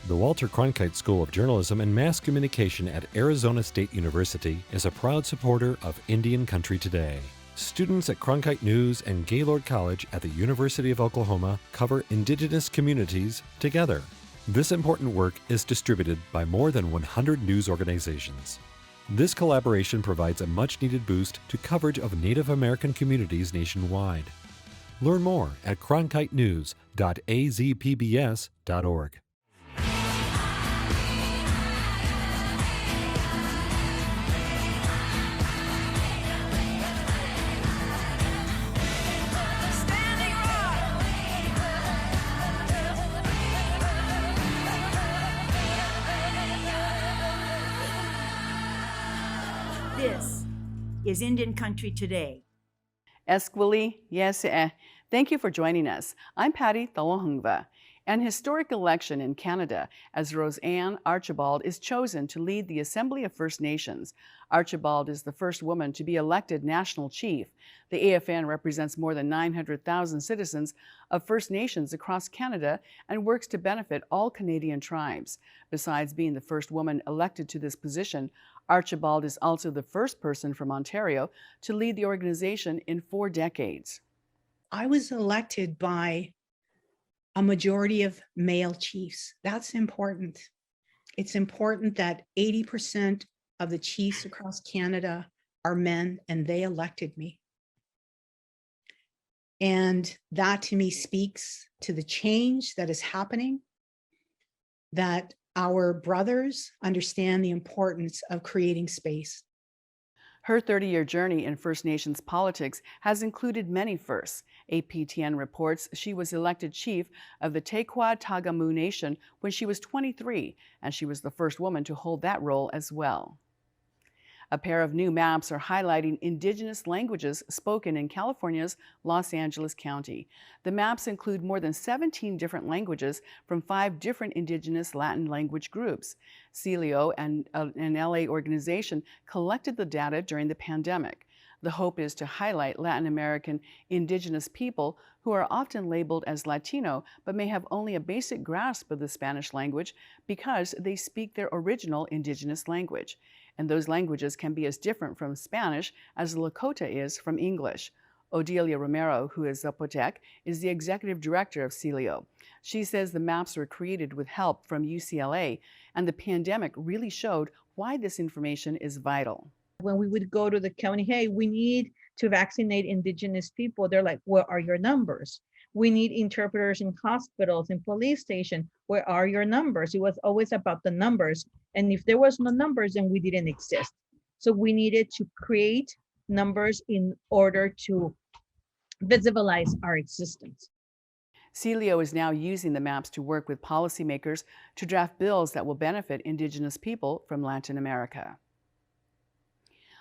The Walter Cronkite School of Journalism and Mass Communication at Arizona State University is a proud supporter of Indian Country Today. Students at Cronkite News and Gaylord College at the University of Oklahoma cover indigenous communities together. This important work is distributed by more than 100 news organizations. This collaboration provides a much-needed boost to coverage of Native American communities nationwide. Learn more at cronkitenews.azpbs.org. This is Indian Country Today. Esquili, yes, thank you for joining us. I'm Patty Thalohungva. An historic election in Canada as Roseanne Archibald is chosen to lead the Assembly of First Nations. Archibald is the first woman to be elected national chief. The AFN represents more than 900,000 citizens of First Nations across Canada and works to benefit all Canadian tribes. Besides being the first woman elected to this position, Archibald is also the first person from Ontario to lead the organization in 4 decades. I was elected by a majority of male chiefs. That's important. It's important that 80% of the chiefs across Canada are men, and they elected me. And that to me speaks to the change that is happening, that our brothers understand the importance of creating space. Her 30-year journey in First Nations politics has included many firsts. APTN reports she was elected chief of the Tequah-Tagamu Nation when she was 23, and she was the first woman to hold that role as well. A pair of new maps are highlighting Indigenous languages spoken in California's Los Angeles County. The maps include more than 17 different languages from 5 different Indigenous Latin language groups. Celio and an LA organization collected the data during the pandemic. The hope is to highlight Latin American Indigenous people who are often labeled as Latino but may have only a basic grasp of the Spanish language because they speak their original Indigenous language. And those languages can be as different from Spanish as Lakota is from English. Odelia Romero, who is Zapotec, is the executive director of Celio. She says the maps were created with help from UCLA, and the pandemic really showed why this information is vital. When we would go to the county, hey, we need to vaccinate Indigenous people, they're like, where are your numbers? We need interpreters in hospitals and police stations. Where are your numbers? It was always about the numbers. And if there was no numbers, then we didn't exist. So we needed to create numbers in order to visualize our existence. Celio is now using the maps to work with policymakers to draft bills that will benefit Indigenous people from Latin America.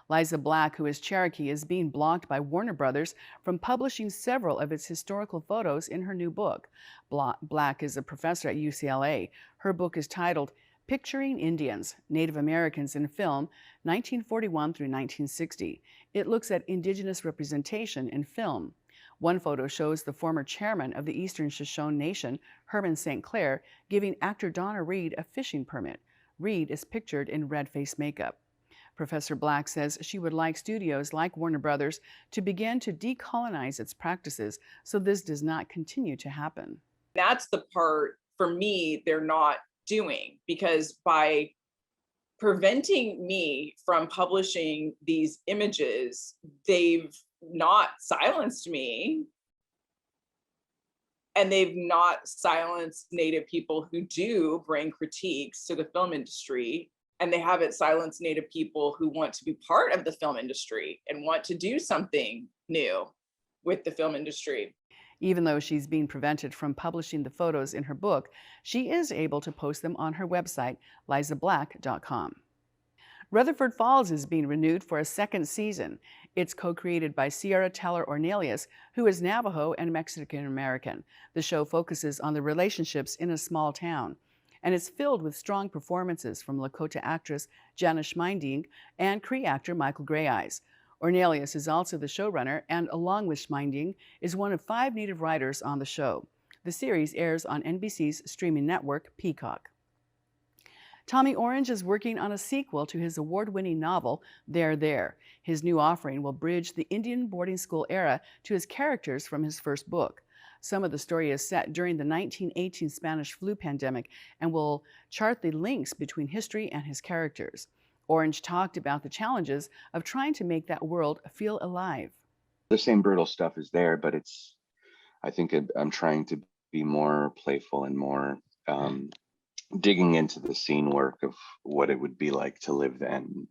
Liza Black, who is Cherokee, is being blocked by Warner Brothers from publishing several of its historical photos in her new book. Black is a professor at UCLA. Her book is titled Picturing Indians, Native Americans in Film, 1941 through 1960. It looks at Indigenous representation in film. One photo shows the former chairman of the Eastern Shoshone Nation, Herman St. Clair, giving actor Donna Reed a fishing permit. Reed is pictured in red face makeup. Professor Black says she would like studios like Warner Brothers to begin to decolonize its practices so this does not continue to happen. That's the part, for me, they're not doing, because by preventing me from publishing these images, they've not silenced me, and they've not silenced Native people who do bring critiques to the film industry. And they haven't silenced Native people who want to be part of the film industry and want to do something new with the film industry. Even though she's being prevented from publishing the photos in her book, she is able to post them on her website, lizablack.com. Rutherford Falls is being renewed for a second season. It's co-created by Sierra Teller Ornelius, who is Navajo and Mexican American. The show focuses on the relationships in a small town, and it's filled with strong performances from Lakota actress Jana Schmeinding and Cree actor Michael Greyeyes. Ornelius is also the showrunner, and along with Schmeinding, is one of 5 Native writers on the show. The series airs on NBC's streaming network, Peacock. Tommy Orange is working on a sequel to his award-winning novel, There, There. His new offering will bridge the Indian boarding school era to his characters from his first book. Some of the story is set during the 1918 Spanish flu pandemic and will chart the links between history and his characters. Orange talked about the challenges of trying to make that world feel alive. The same brutal stuff is there, but I think I'm trying to be more playful and more digging into the scene work of what it would be like to live then.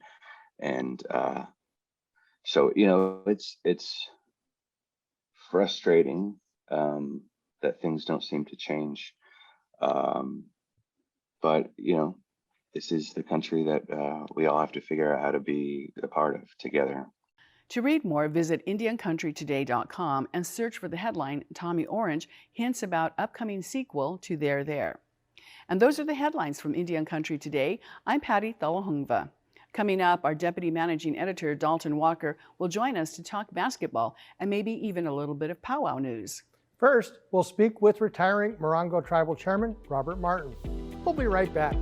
And so, it's frustrating that things don't seem to change. But, this is the country that we all have to figure out how to be a part of together. To read more, visit IndianCountryToday.com and search for the headline, Tommy Orange hints about upcoming sequel to There, There. And those are the headlines from Indian Country Today. I'm Patty Thalahungva. Coming up, our Deputy Managing Editor, Dalton Walker, will join us to talk basketball and maybe even a little bit of powwow news. First, we'll speak with retiring Morongo Tribal Chairman Robert Martin. We'll be right back.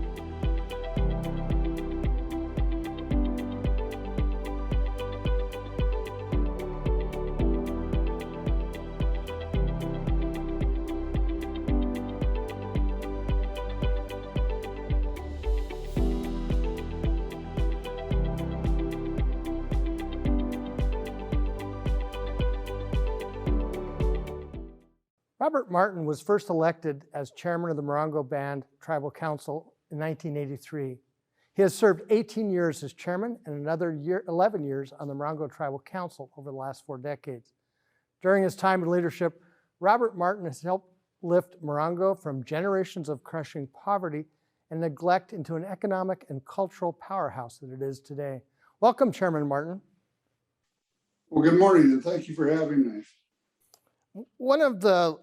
Robert Martin was first elected as chairman of the Morongo Band Tribal Council in 1983. He has served 18 years as chairman and another 11 years on the Morongo Tribal Council over the last 4 decades. During his time in leadership, Robert Martin has helped lift Morongo from generations of crushing poverty and neglect into an economic and cultural powerhouse that it is today. Welcome, Chairman Martin. Well, good morning, and thank you for having me. One of the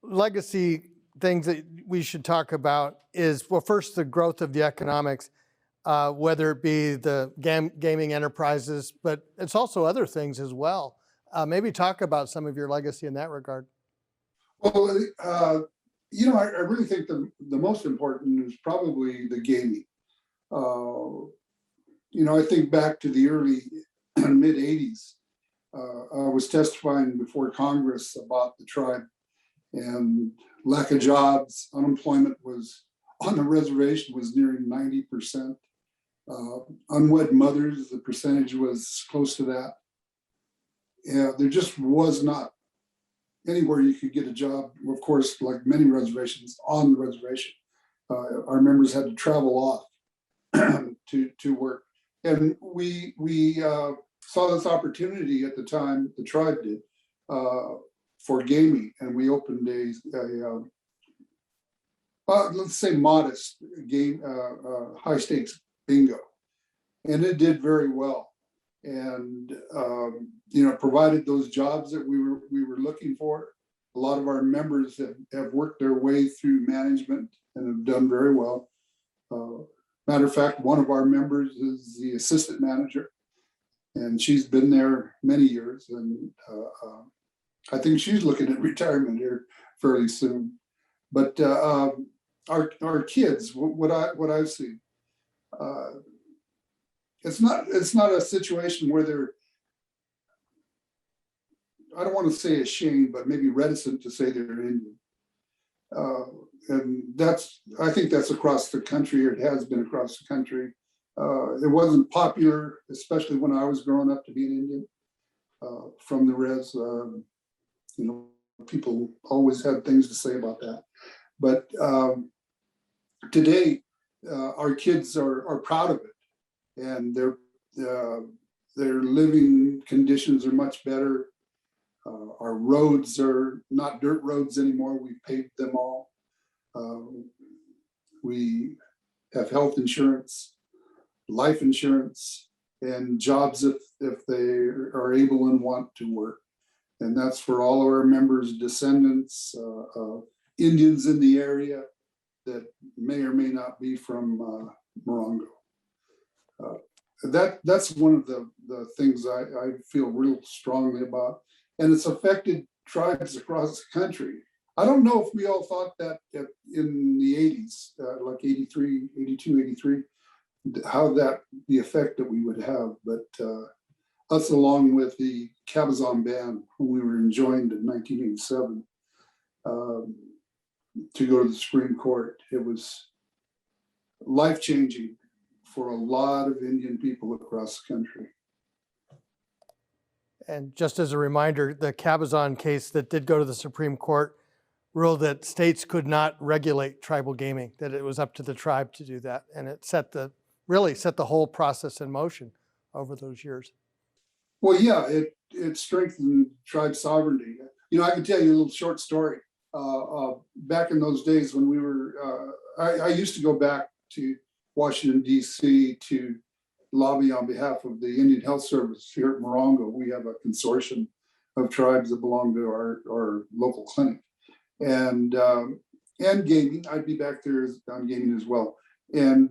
legacy things that we should talk about is, well, first, the growth of the economics, whether it be the gaming enterprises, but it's also other things as well. Maybe talk about some of your legacy in that regard. Well, I really think the most important is probably the gaming. I think back to the early mid 80s. I was testifying before Congress about the tribe and lack of jobs. Unemployment was on the reservation was nearing 90%. Unwed mothers, the percentage was close to that. Yeah, there just was not anywhere you could get a job. Of course, like many reservations, on the reservation, our members had to travel off to work, and we saw this opportunity at the time, the tribe did, for gaming, and we opened a let's say modest game, high stakes bingo, and it did very well, and provided those jobs that we were looking for. A lot of our members have worked their way through management and have done very well. Matter of fact, one of our members is the assistant manager, and she's been there many years, and I think she's looking at retirement here fairly soon. But our kids, what I've seen, it's not a situation where they're, I don't want to say ashamed, but maybe reticent to say they're Indian. And I think that's across the country, or it has been across the country. It wasn't popular, especially when I was growing up, to be an Indian from the res. People always had things to say about that. But today, our kids are proud of it, and their living conditions are much better. Our roads are not dirt roads anymore. We've paved them all. We have health insurance, life insurance, and jobs if they are able and want to work. And that's for all of our members, descendants, Indians in the area that may or may not be from Morongo. That's one of the things I feel real strongly about. And it's affected tribes across the country. I don't know if we all thought that in the 80s, like 83, 82, 83, how the effect that we would have. But us, along with the Cabazon band, who we were enjoined in 1987, to go to the Supreme Court, it was life-changing for a lot of Indian people across the country. And just as a reminder, the Cabazon case that did go to the Supreme Court ruled that states could not regulate tribal gaming, that it was up to the tribe to do that. And it really set the whole process in motion over those years. Well, yeah, it strengthened tribe sovereignty. I can tell you a little short story. Back in those days when we were, I used to go back to Washington, D.C. to lobby on behalf of the Indian Health Service here at Morongo. We have a consortium of tribes that belong to our local clinic. And gaming, I'd be back there on gaming as well. And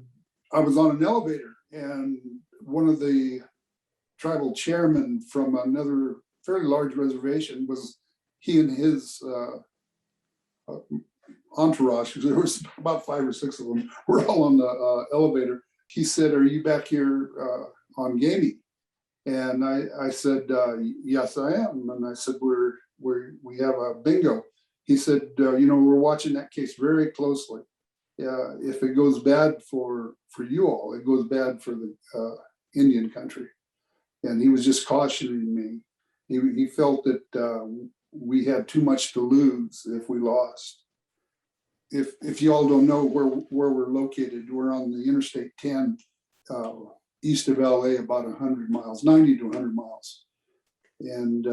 I was on an elevator, and one of the tribal chairmen from another fairly large reservation he and his entourage, because there was about 5 or 6 of them, were all on the elevator. He said, "Are you back here on gaming?" And I said, "Yes, I am." And I said, we have a bingo." He said, "We're watching that case very closely. If it goes bad for you all, it goes bad for the Indian country." And he was just cautioning me. He felt that we had too much to lose if we lost. If you all don't know where we're located, we're on the Interstate 10, east of LA, about 100 miles, 90 to 100 miles. And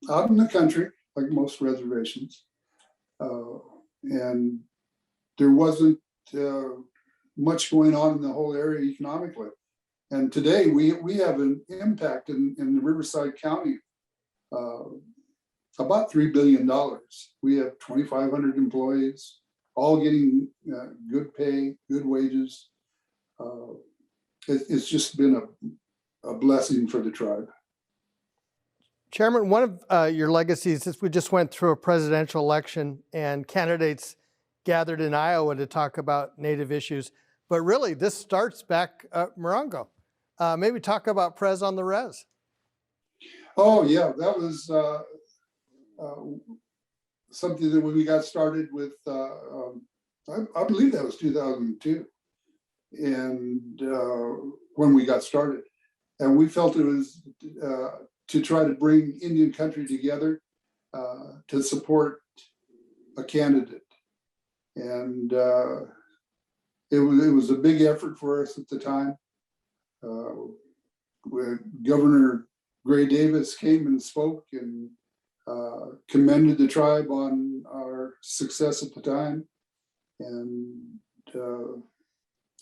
out in the country, like most reservations. And there wasn't much going on in the whole area economically. And today we have an impact in the Riverside County, about $3 billion. We have 2,500 employees, all getting good pay, good wages. It's just been a blessing for the tribe. Chairman, one of your legacies is we just went through a presidential election and candidates gathered in Iowa to talk about Native issues. But really, this starts back at Morongo. Maybe talk about Prez on the Res. Oh, yeah, that was something that when we got started with, I believe that was 2002. And when we got started. And we felt it was to try to bring Indian country together to support a candidate. And it was a big effort for us at the time. Governor Gray Davis came and spoke and commended the tribe on our success at the time. And,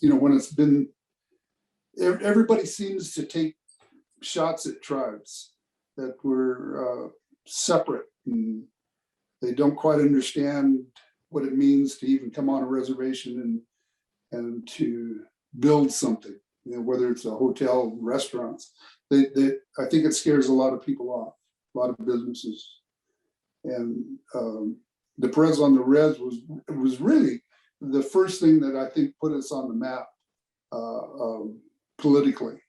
when it's been, everybody seems to take shots at tribes that were separate, and they don't quite understand what it means to even come on a reservation and to build something, whether it's a hotel, restaurants. I think it scares a lot of people off, a lot of businesses. And the Prez on the Res was really the first thing that I think put us on the map politically.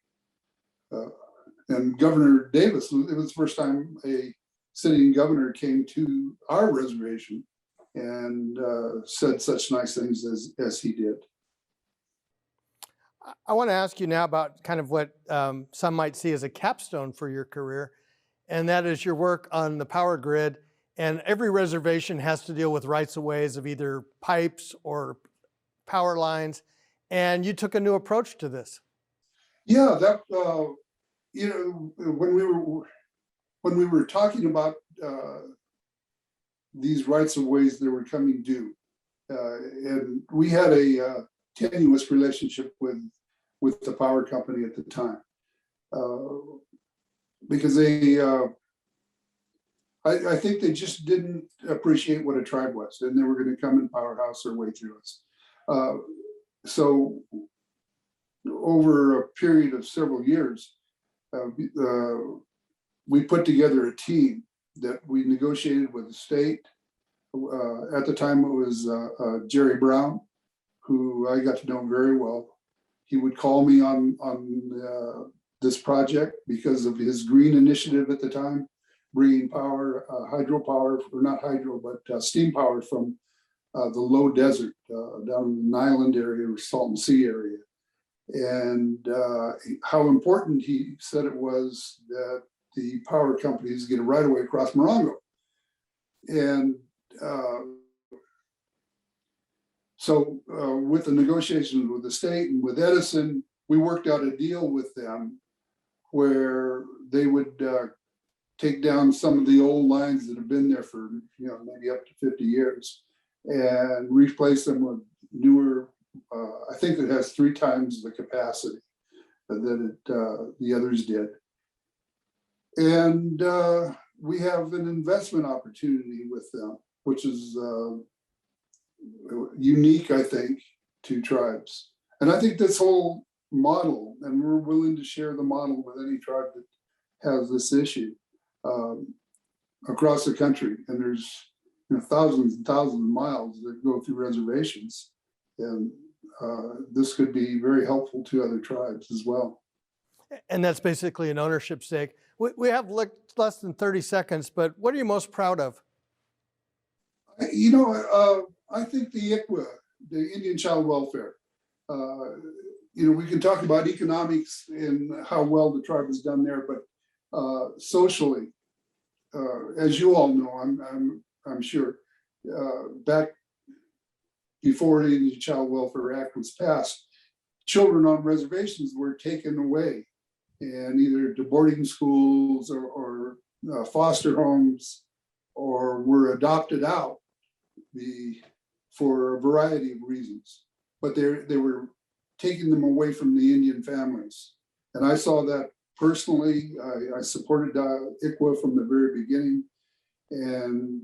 And Governor Davis, it was the first time a sitting governor came to our reservation and said such nice things as he did. I want to ask you now about kind of what some might see as a capstone for your career, and that is your work on the power grid. And every reservation has to deal with rights-of-ways of either pipes or power lines. And you took a new approach to this. Yeah, that when we were talking about these rights-of-ways that were coming due, and we had a tenuous relationship with the power company at the time, because I think they just didn't appreciate what a tribe was, and they were going to come and powerhouse their way through us. So over a period of several years, we put together a team that we negotiated with the state, At the time, it was Jerry Brown, who I got to know very well. He would call me on this project because of his green initiative at the time, bringing power, hydropower, or not hydro, but steam power from the low desert down in the Island area or Salton Sea area. And how important he said it was that the power companies get a right of way across Morongo. And so with the negotiations with the state and with Edison, we worked out a deal with them where they would take down some of the old lines that have been there for, maybe up to 50 years and replace them with newer. I think it has 3 times the capacity that the others did. And we have an investment opportunity with them, which is unique, I think, to tribes. And I think this whole model, and we're willing to share the model with any tribe that has this issue across the country. And there's thousands and thousands of miles that go through reservations. And this could be very helpful to other tribes as well. And that's basically an ownership stake. We have less than 30 seconds, but what are you most proud of? I think the ICWA, the Indian Child Welfare. We can talk about economics and how well the tribe has done there, but socially, as you all know, I'm sure, back before the Indian Child Welfare Act was passed, children on reservations were taken away and either to boarding schools or foster homes, or were adopted out for a variety of reasons. But they were taking them away from the Indian families. And I saw that personally. I supported ICWA from the very beginning. And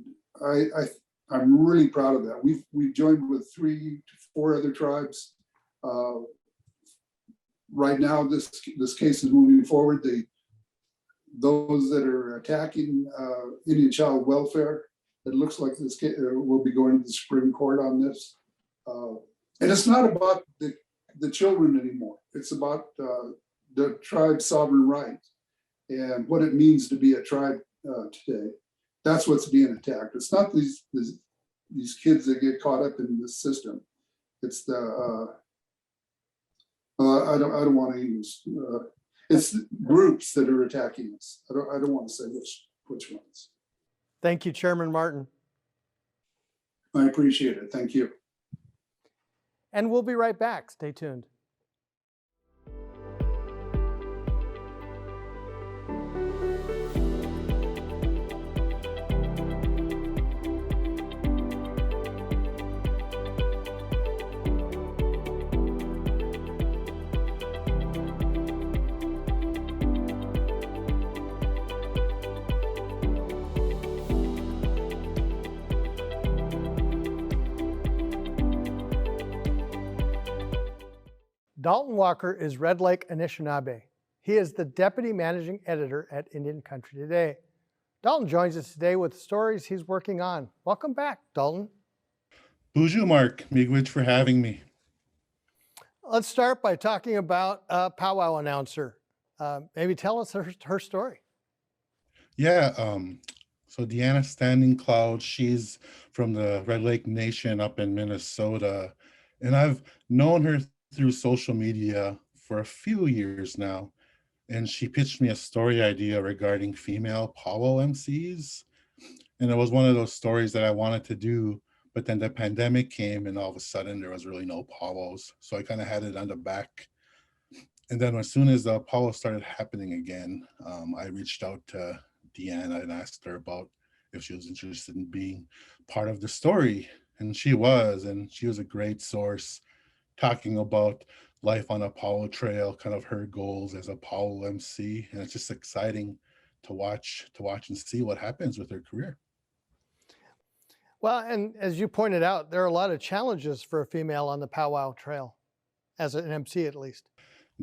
I'm really proud of that. We've joined with 3 to 4 other tribes. Right now, this case is moving forward. Those that are attacking Indian child welfare, it looks like this case will be going to the Supreme Court on this. And it's not about the children anymore. It's about the tribe's sovereign right and what it means to be a tribe today. That's what's being attacked. It's not these kids that get caught up in this system. It's the I don't want to use. It's groups that are attacking us. I don't want to say which ones. Thank you, Chairman Martin. I appreciate it. Thank you. And we'll be right back. Stay tuned. Dalton Walker is Red Lake Anishinaabe. He is the Deputy Managing Editor at Indian Country Today. Dalton joins us today with stories he's working on. Welcome back, Dalton. Bonjour, Mark. Miigwech for having me. Let's start by talking about a powwow announcer. Maybe tell us her story. Yeah, so Deanna Standing Cloud, she's from the Red Lake Nation up in Minnesota. And I've known her through social media for a few years now. And she pitched me a story idea regarding female powwow MCs. And it was one of those stories that I wanted to do, but then the pandemic came and all of a sudden there was really no powwows. So I kind of had it on the back. And then as soon as the powwow started happening again, I reached out to Deanna and asked her about if she was interested in being part of the story. And she was a great source talking about life on a powwow trail, kind of her goals as a powwow MC. And it's just exciting to watch and see what happens with her career. Well, and as you pointed out, there are a lot of challenges for a female on the powwow trail, as an MC at least.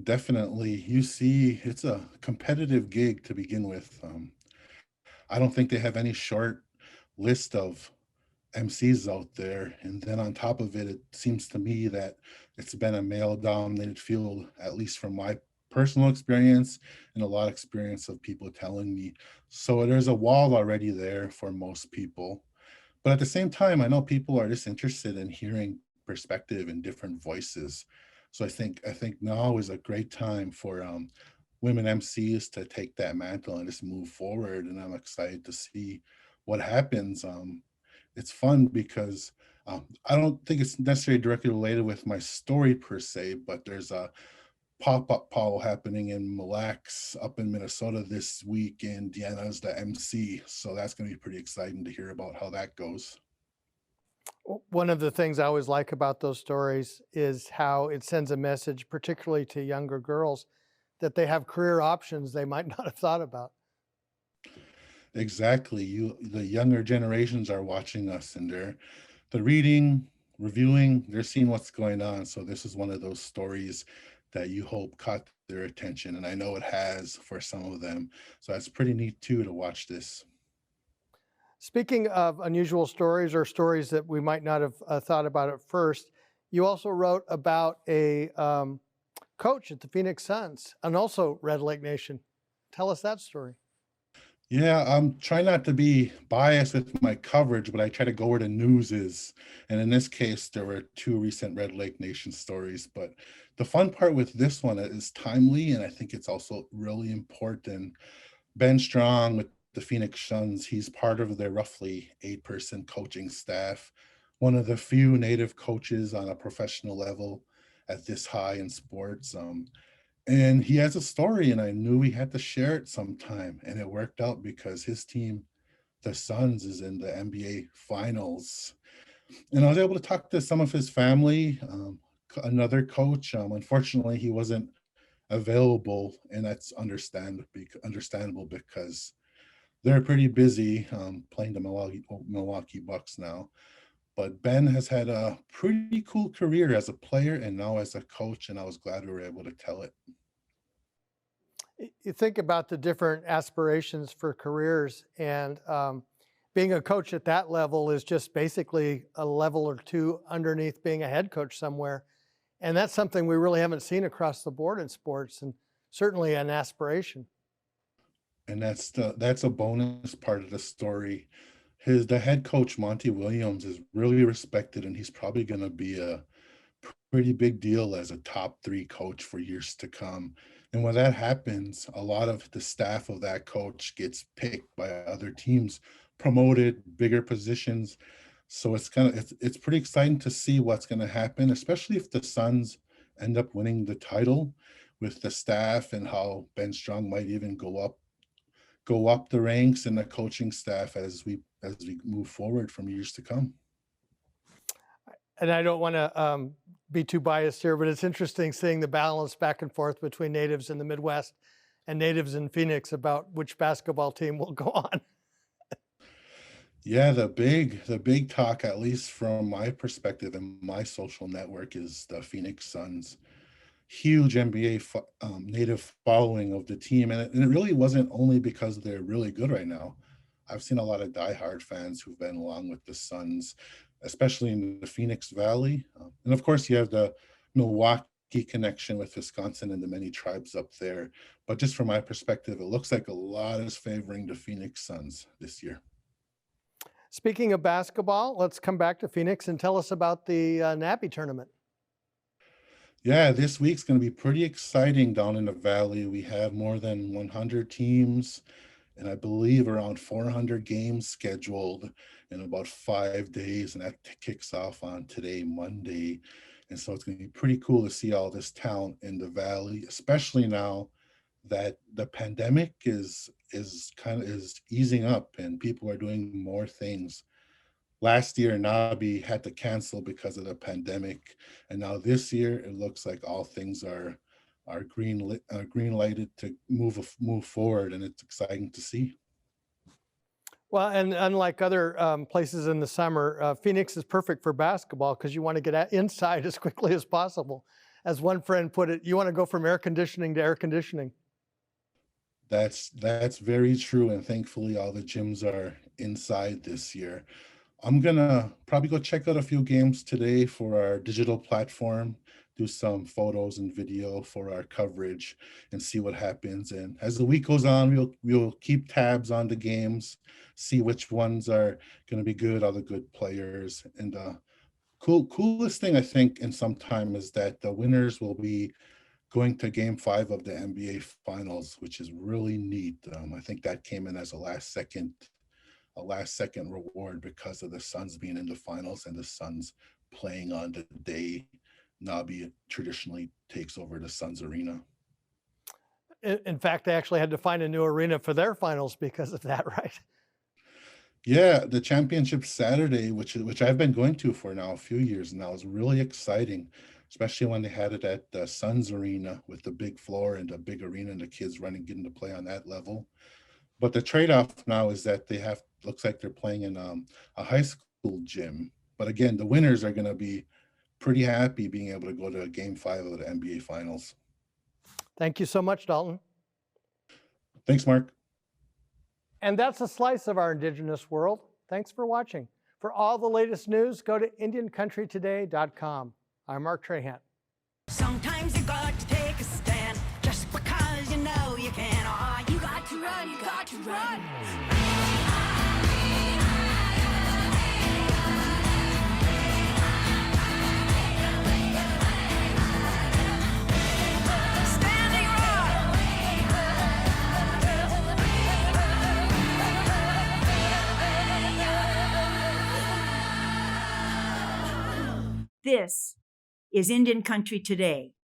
Definitely. You see, it's a competitive gig to begin with. I don't think they have any short list of MCs out there. And then on top of it, it seems to me that it's been a male dominated field, at least from my personal experience and a lot of experience of people telling me. So there's a wall already there for most people. But at the same time, I know people are just interested in hearing perspective and different voices. So I think now is a great time for women MCs to take that mantle and just move forward. And I'm excited to see what happens. It's fun because I don't think it's necessarily directly related with my story per se, but there's a pop-up powwow happening in Mille Lacs up in Minnesota this week, and Deanna's the MC. So that's going to be pretty exciting to hear about how that goes. One of the things I always like about those stories is how it sends a message, particularly to younger girls, that they have career options they might not have thought about. Exactly. The younger generations are watching us, and they're reading, reviewing, they're seeing what's going on. So this is one of those stories that you hope caught their attention, and I know it has for some of them. So that's pretty neat too to watch this. Speaking of unusual stories or stories that we might not have thought about at first, you also wrote about a coach at the Phoenix Suns and also Red Lake Nation. Tell us that story. Yeah, I'm trying not to be biased with my coverage, but I try to go where the news is. And in this case, there were 2 recent Red Lake Nation stories. But the fun part with this one is timely, and I think it's also really important. Ben Strong with the Phoenix Suns, he's part of their roughly 8-person coaching staff, one of the few Native coaches on a professional level at this high in sports. And he has a story, and I knew we had to share it sometime. And it worked out because his team, the Suns, is in the NBA Finals. And I was able to talk to some of his family, another coach. Unfortunately, he wasn't available, and that's understandable because they're pretty busy playing the Milwaukee Bucks now. But Ben has had a pretty cool career as a player and now as a coach, and I was glad we were able to tell it. You think about the different aspirations for careers, and being a coach at that level is just basically a level or 2 underneath being a head coach somewhere. And that's something we really haven't seen across the board in sports, and certainly an aspiration. And that's a bonus part of the story. The head coach, Monty Williams, is really respected, and he's probably going to be a pretty big deal as a top 3 coach for years to come. And when that happens, a lot of the staff of that coach gets picked by other teams, promoted, bigger positions. So it's pretty exciting to see what's going to happen, especially if the Suns end up winning the title with the staff, and how Ben Strong might even go up the ranks in the coaching staff as we move forward from years to come. And I don't want to be too biased here, but it's interesting seeing the balance back and forth between natives in the Midwest and natives in Phoenix about which basketball team will go on. Yeah, the big talk, at least from my perspective and my social network, is the Phoenix Suns. Huge NBA native following of the team, and it really wasn't only because they're really good right now. I've seen a lot of diehard fans who've been along with the Suns, especially in the Phoenix Valley. And of course, you have the Milwaukee connection with Wisconsin and the many tribes up there. But just from my perspective, it looks like a lot is favoring the Phoenix Suns this year. Speaking of basketball, let's come back to Phoenix and tell us about the NABI Tournament. Yeah, this week's going to be pretty exciting down in the Valley. We have more than 100 teams, and I believe around 400 games scheduled in about 5 days, and that kicks off on today, Monday. And so it's going to be pretty cool to see all this talent in the Valley, especially now that the pandemic is easing up and people are doing more things. Last year, NABI had to cancel because of the pandemic, and now this year it looks like all things are green lighted to move forward, and it's exciting to see. Well, and unlike other places in the summer, Phoenix is perfect for basketball because you want to get inside as quickly as possible. As one friend put it, you want to go from air conditioning to air conditioning. That's very true, and thankfully all the gyms are inside this year. I'm gonna probably go check out a few games today for our digital platform, do some photos and video for our coverage and see what happens. And as the week goes on, we'll keep tabs on the games, see which ones are gonna be good, all the good players. And coolest thing I think in some time is that the winners will be going to game 5 of the NBA finals, which is really neat. I think that came in as a last second reward because of the Suns being in the finals and the Suns playing on the day NABI traditionally takes over the Suns arena. In fact, they actually had to find a new arena for their finals because of that, right? Yeah, the championship Saturday, which I've been going to for now a few years now, is really exciting, especially when they had it at the Suns arena with the big floor and the big arena and the kids getting to play on that level. But the trade-off now is that looks like they're playing in a high school gym. But again, the winners are going to be pretty happy being able to go to game 5 of the NBA finals. Thank you so much, Dalton. Thanks, Mark. And that's a slice of our Indigenous world. Thanks for watching. For all the latest news, go to IndianCountryToday.com. I'm Mark Trahant. Sometimes you got to take a stand just because you know you can. Oh, you got to run, you got to run. Standing Rock. This is Indian Country Today.